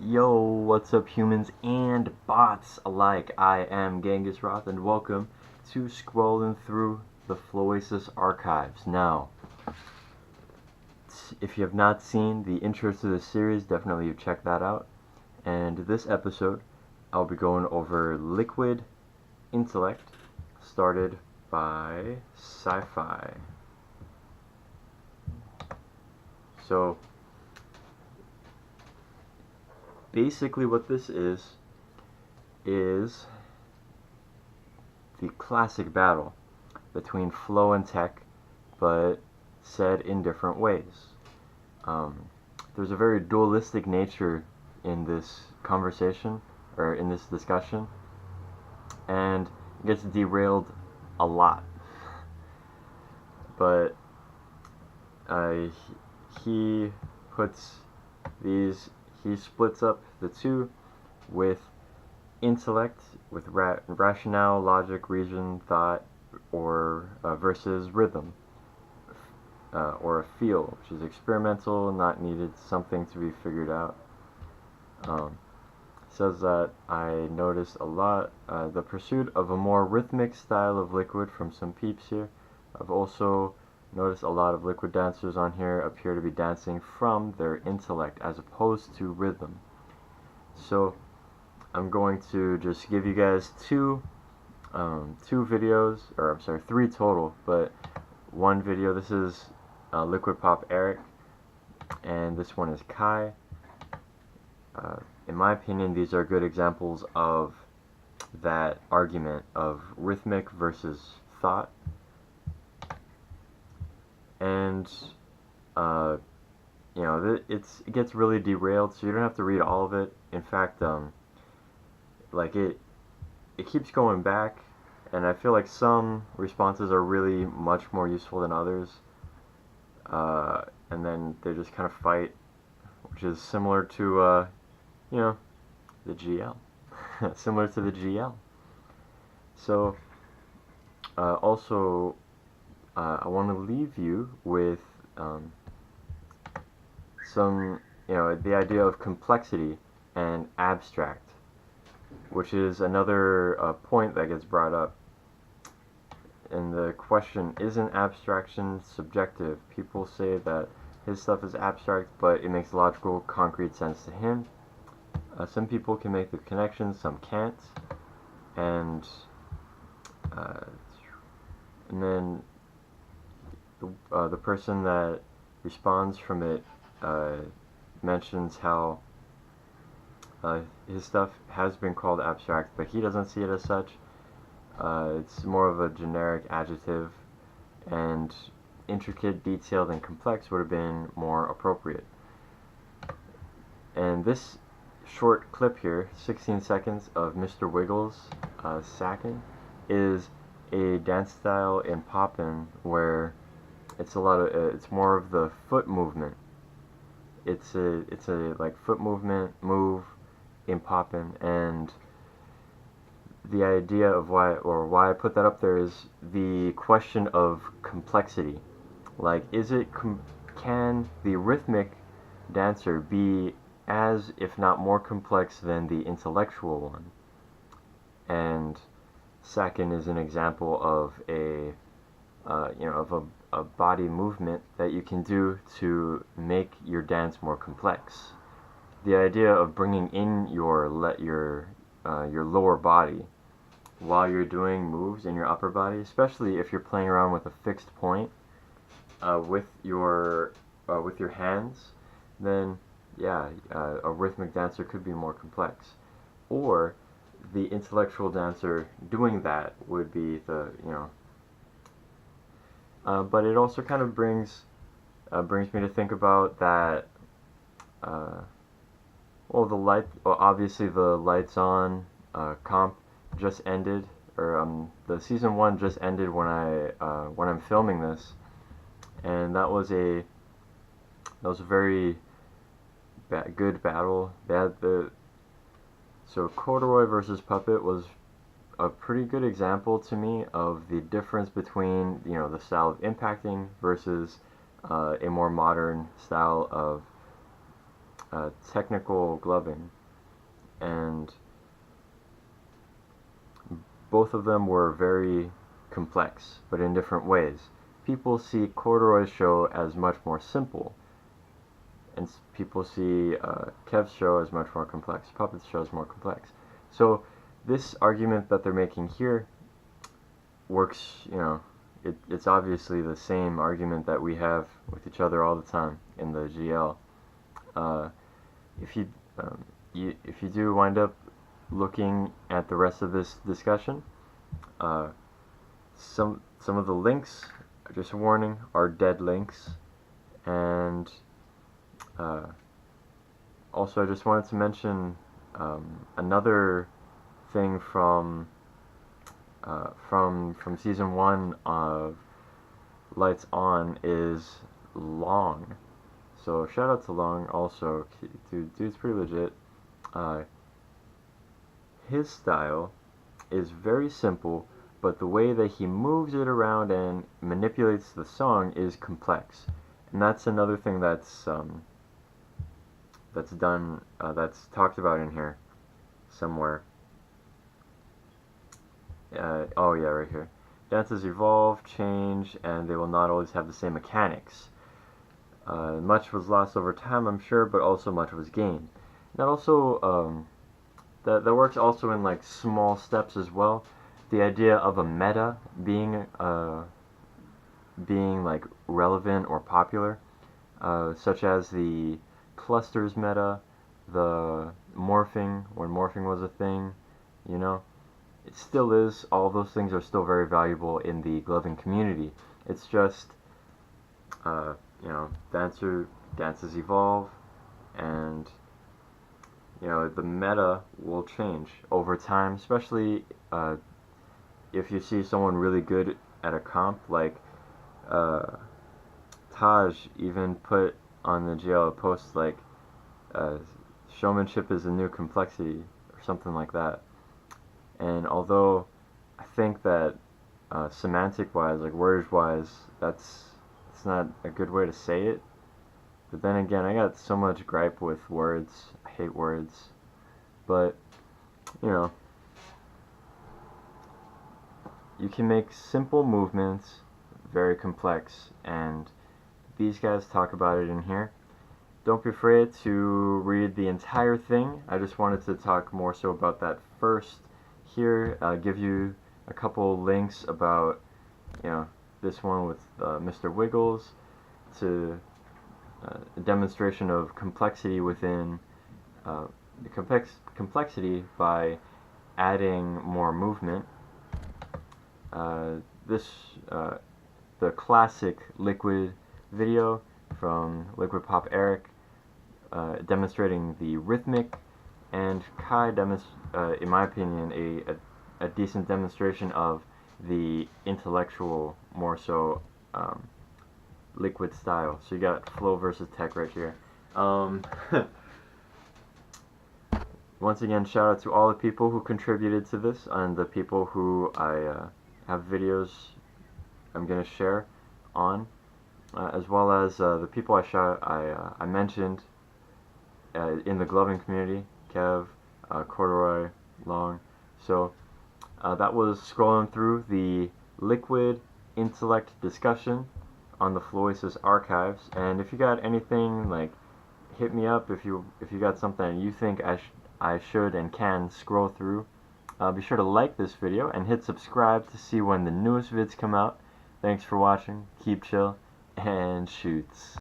Yo, what's up humans and bots alike? I am Ghangasrath and welcome to Scrollin Thru the Floasis archives. Now, if you have not seen the intro to the series, definitely check that out. And this episode, I'll be going over liquid intellect, started by sci-fi. So, basically what this is the classic battle between flow and tech, but said in different ways. Um, there's a very dualistic nature in this conversation, or in this discussion, and it gets derailed a lot. But uh, he puts he splits up the two with intellect, with rationale, logic, reason, thought, or versus rhythm, or a feel, which is experimental, not needed, something to be figured out. Um, Says that I noticed a lot the pursuit of a more rhythmic style of liquid from some peeps here. I've also noticed a lot of liquid dancers on here appear to be dancing from their intellect as opposed to rhythm. So I'm going to just give you guys two videos, or I'm sorry, three total, but one video. This is Liquid Pop Eric, and this one is Kai. In my opinion, these are good examples of that argument of rhythmic versus thought. And it gets really derailed, so you don't have to read all of it. In fact, like it keeps going back, and I feel like some responses are really much more useful than others. And then they just kind of fight, which is similar to the GL, similar to the GL. So also, I want to leave you with some, the idea of complexity and abstract, which is another point that gets brought up. And the question, isn't abstraction subjective? People say that his stuff is abstract, but it makes logical, concrete sense to him. Some people can make the connections, some can't. And then the person that responds from it mentions how his stuff has been called abstract, but he doesn't see it as such. It's more of a generic adjective, and intricate, detailed, and complex would have been more appropriate. And this short clip here, 16 seconds of Mr. Wiggles' Sackin', is a dance style in poppin' where it's it's more of the foot movement. It's a like foot movement move in poppin', and the idea of why I put that up there is the question of complexity. Like, can the rhythmic dancer be as, if not more complex than the intellectual one? And Sakin is an example of a body movement that you can do to make your dance more complex. The idea of bringing in your lower body while you're doing moves in your upper body, especially if you're playing around with a fixed point with your hands, then yeah, a rhythmic dancer could be more complex. Or the intellectual dancer doing that would be but it also kind of brings me to think about that. Obviously the Lights On comp just ended, or the season 1 just ended when I'm filming this, and that was a very good battle. They had so Corduroy versus Puppet was a pretty good example to me of the difference between the style of impacting versus a more modern style of technical gloving, and both of them were very complex, but in different ways. People see Corduroy's show as much more simple, and people see Kev's show as much more complex. Puppet's show is more complex. So this argument that they're making here works, it's obviously the same argument that we have with each other all the time in the GL. If you do wind up looking at the rest of this discussion, some of the links, just a warning, are dead links, and also I just wanted to mention another thing from season 1 of Lights On is Long. So shout out to Long also. Dude's pretty legit. His style is very simple, but the way that he moves it around and manipulates the song is complex. And that's another thing that's done, that's talked about in here somewhere. Oh yeah, right here. Dances evolve, change, and they will not always have the same mechanics. Much was lost over time, I'm sure, but also much was gained. That also, that works also in like small steps as well. The idea of a meta being like relevant or popular, such as the clusters meta, the morphing, when morphing was a thing, it still is. All those things are still very valuable in the gloving community. It's just, dances evolve, and the meta will change over time, especially if you see someone really good at a comp, like Taj even put on the GL post like showmanship is a new complexity or something like that. And although I think that semantic wise, like wordage wise, it's not a good way to say it, but then again, I got so much gripe with words. I hate words, but you can make simple movements very complex, and these guys talk about it in here. Don't be afraid to read the entire thing. I just wanted to talk more so about that first here. Give you a couple links about this one with Mr. Wiggles, to a demonstration of complexity within the complexity by adding more movement. The classic Liquid video from LPEric, demonstrating the Rhythmic, and Kai in my opinion, a decent demonstration of the intellectual, more so Liquid style. So you got flow versus tech right here. Once again, shout out to all the people who contributed to this, and the people who I have videos I'm gonna share on, as well as the people I mentioned in the gloving community: Kev, Corduroy, Long. So that was Scrolling Through the Liquid Intellect discussion on the Floisis archives. And if you got anything, like, hit me up if you got something you think I should and can scroll through. Be sure to like this video and hit subscribe to see when the newest vids come out. Thanks for watching, keep chill, and shoots.